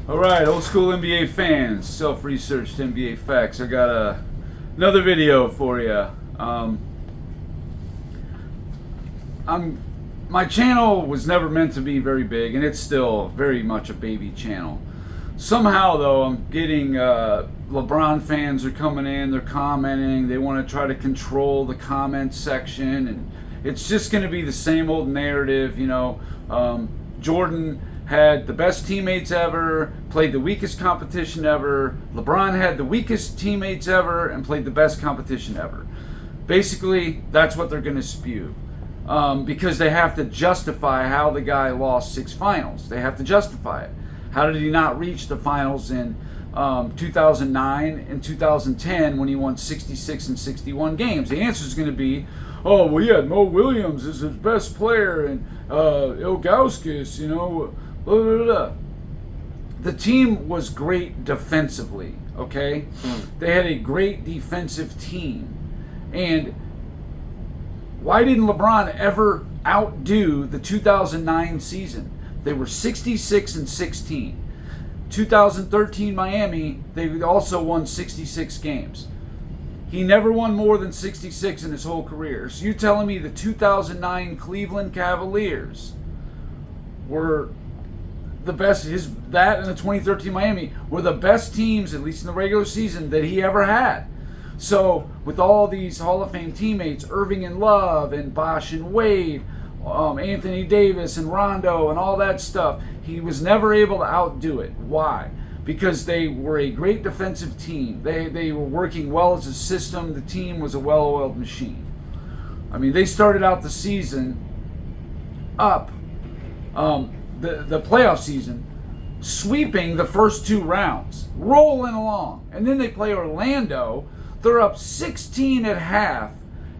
Alright, old school NBA fans, self-researched NBA facts. I got another video for you. My channel was never meant to be very big, and it's still very much a baby channel. Somehow, though, I'm getting LeBron fans are coming in, they're commenting, they want to try to control the comment section, and it's just going to be the same old narrative, you know. Jordan had the best teammates ever, played the weakest competition ever. LeBron had the weakest teammates ever and played the best competition ever. Basically, that's what they're going to spew. Because they have to justify how the guy lost 6 finals. They have to justify it. How did he not reach the finals in 2009 and 2010 when he won 66 and 61 games? The answer is going to be, oh, well, yeah, Mo Williams is his best player, and Ilgauskas, you know, blah, blah, blah. The team was great defensively, okay? They had a great defensive team. And why didn't LeBron ever outdo the 2009 season? They were 66 and 16. 2013 Miami, they also won 66 games. He never won more than 66 in his whole career. So you telling me the 2009 Cleveland Cavaliers were the best, that and the 2013 Miami were the best teams, at least in the regular season, that he ever had. So with all these Hall of Fame teammates, Irving and Love and Bosh and Wade, Anthony Davis and Rondo and all that stuff, he was never able to outdo it. Why? Because they were a great defensive team. They were working well as a system. The team was a well-oiled machine. I mean, they started out the season up, the playoff season, sweeping the first 2 rounds, rolling along. And then they play Orlando. They're up 16 at half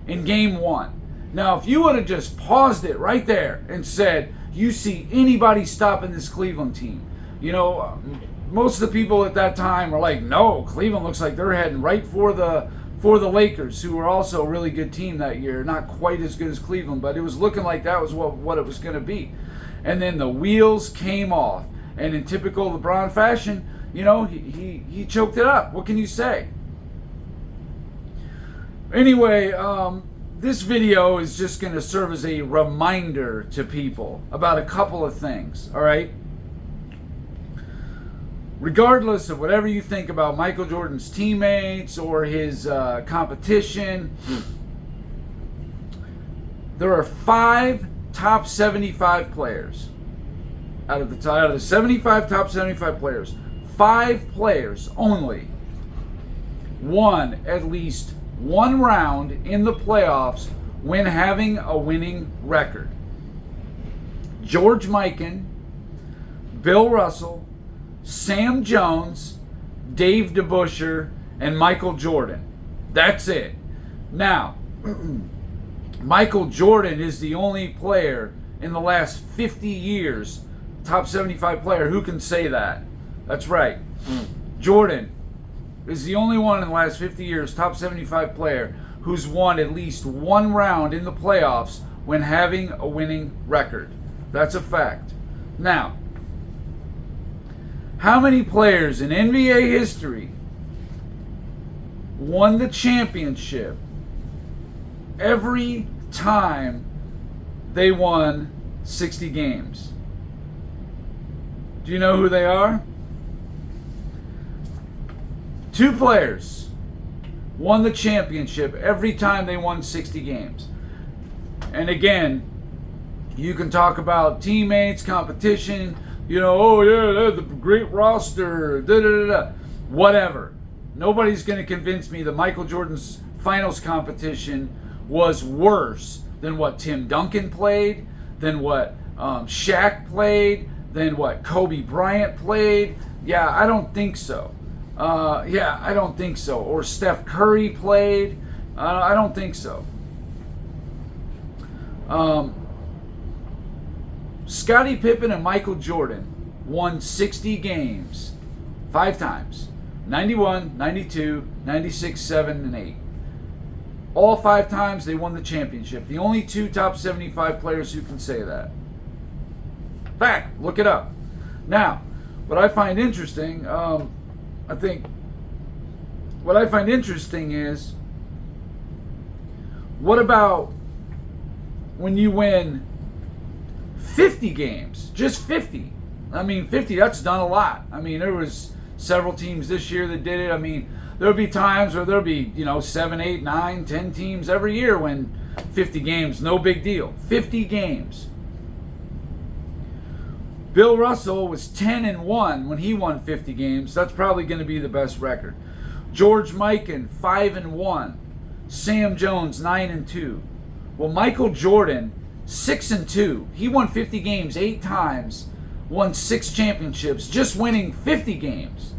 in game 1. Now, if you would have just paused it right there and said, you see anybody stopping this Cleveland team, you know, most of the people at that time were like, no, Cleveland looks like they're heading right for the Lakers, who were also a really good team that year. Not quite as good as Cleveland, but it was looking like that was what it was going to be. And then the wheels came off. And in typical LeBron fashion, you know, he choked it up. What can you say? Anyway, this video is just going to serve as a reminder to people about a couple of things, all right? Regardless of whatever you think about Michael Jordan's teammates or his competition, there are 5 top 75 players. Out of the 75 top 75 players, 5 players only won at least 1 round in the playoffs when having a winning record. George Mikan, Bill Russell, Sam Jones, Dave DeBusschere, and Michael Jordan. That's it. Now, Michael Jordan is the only player in the last 50 years, top 75 player, who can say that. That's right. Jordan is the only one in the last 50 years, top 75 player, who's won at least 1 round in the playoffs when having a winning record. That's a fact. Now, how many players in NBA history won the championship every time they won 60 games? Do you know who they are? 2 players won the championship every time they won 60 games. And again, you can talk about teammates, competition, you know, oh yeah, they had the great roster, whatever. Nobody's going to convince me that Michael Jordan's finals competition was worse than what Tim Duncan played, than what Shaq played, than what Kobe Bryant played. Yeah, I don't think so. I don't think so. Or Steph Curry played. I don't think so. Scottie Pippen and Michael Jordan won 60 games 5 times. 91, 92, 96, 7, and 8. All 5 times they won the championship. The only 2 top 75 players who can say that. Fact, look it up. Now, what I find interesting, I think what I find interesting is, what about when you win 50 games? Just 50. I mean, 50, that's done a lot. I mean, there was several teams this year that did it. I mean, there'll be times where there'll be, 7, 8, 9, 10 teams every year win 50 games. No big deal. 50 games. Bill Russell was 10-1 when he won 50 games. That's probably going to be the best record. George Mikan, 5-1. Sam Jones, 9-2. Well, Michael Jordan, 6-2. He won 50 games 8 times, won 6 championships, just winning 50 games.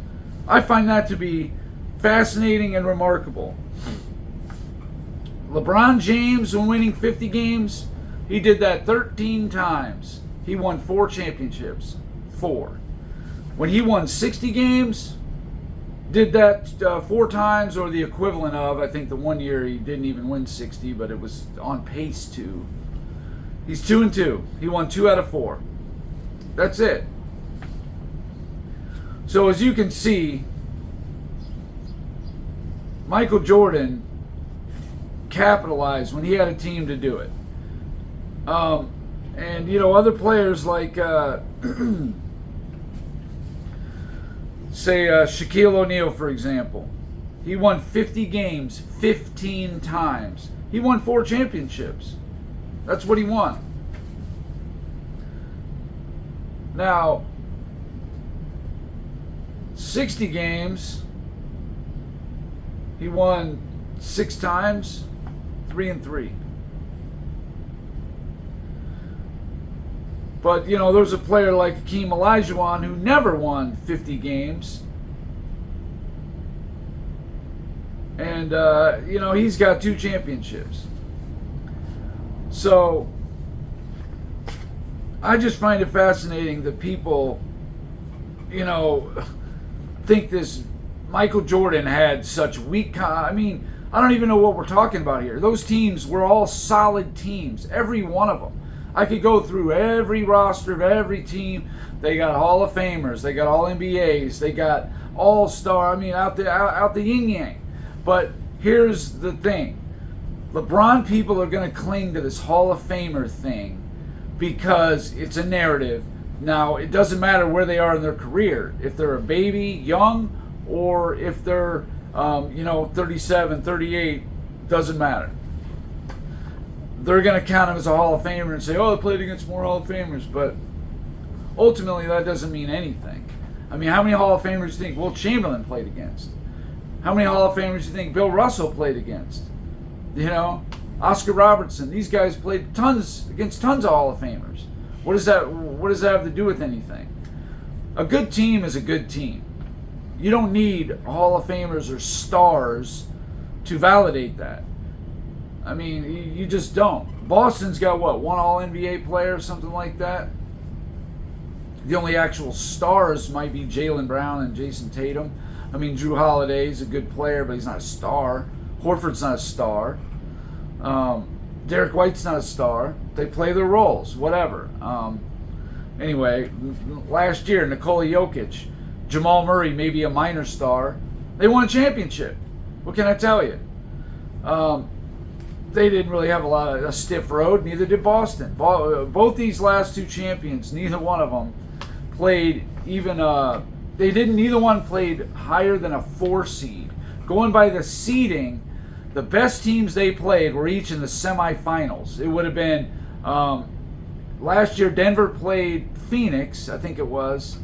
I find that to be fascinating and remarkable. LeBron James, when winning 50 games, he did that 13 times. He won 4 championships. 4. When he won 60 games, did that 4 times, or the equivalent of, I think the one year he didn't even win 60, but it was on pace to. He's 2-2. He won 2 out of 4. That's it. So as you can see, Michael Jordan capitalized when he had a team to do it. And other players like say Shaquille O'Neal, for example. He won 50 games 15 times. He won 4 championships. That's what he won. Now, 60 games, he won 6 times, 3-3. But, there's a player like Hakeem Olajuwon who never won 50 games. And, he's got 2 championships. So, I just find it fascinating that people, think this Michael Jordan had such weak... I mean, I don't even know what we're talking about here. Those teams were all solid teams, every one of them. I could go through every roster of every team. They got Hall of Famers. They got All NBAs. They got All-Star. I mean, out the yin-yang. But here's the thing. LeBron people are going to cling to this Hall of Famer thing because it's a narrative. Now, it doesn't matter where they are in their career. If they're a baby, young, or if they're, 37, 38, doesn't matter. They're going to count him as a Hall of Famer and say, oh, they played against more Hall of Famers. But ultimately, that doesn't mean anything. I mean, how many Hall of Famers do you think Wilt Chamberlain played against? How many Hall of Famers do you think Bill Russell played against? Oscar Robertson. These guys played against tons of Hall of Famers. What does that have to do with anything? A good team is a good team. You don't need Hall of Famers or stars to validate that. I mean, you just don't. Boston's got what, 1 All-NBA player or something like that? The only actual stars might be Jaylen Brown and Jason Tatum. I mean, Drew Holiday's a good player, but he's not a star. Horford's not a star. Derek White's not a star. They play their roles, whatever. Anyway, last year, Nikola Jokic, Jamal Murray, maybe a minor star. They won a championship. What can I tell you? They didn't really have a stiff road. Neither did Boston. Both these last 2 champions, neither one of them played even. Neither one played higher than a 4 seed. Going by the seeding, the best teams they played were each in the semifinals. It would have been last year Denver played Phoenix, I think it was,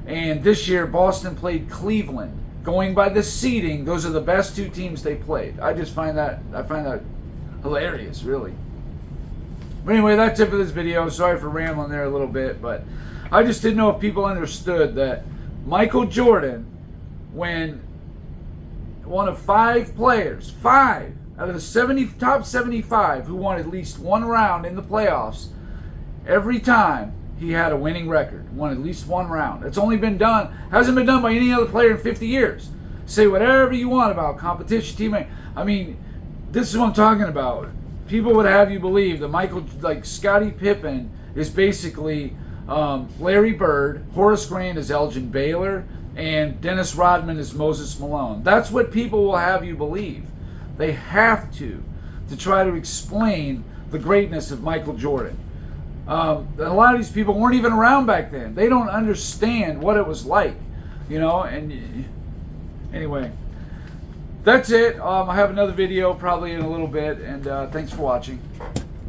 and this year Boston played Cleveland. Going by the seeding, those are the best 2 teams they played. I find that hilarious, really. But anyway, that's it for this video. Sorry for rambling there a little bit, but I just didn't know if people understood that Michael Jordan, when one of 5 players, 5 out of the top 75 who won at least 1 round in the playoffs, every time he had a winning record, won at least 1 round. It's only been done, hasn't been done by any other player in 50 years. Say whatever you want about competition, teammate. I mean, this is what I'm talking about. People would have you believe that Scottie Pippen is basically Larry Bird, Horace Grant is Elgin Baylor, and Dennis Rodman is Moses Malone. That's what people will have you believe. They have to try to explain the greatness of Michael Jordan. A lot of these people weren't even around back then. They don't understand what it was like, you know. And anyway, that's it. I have another video probably in a little bit, and thanks for watching.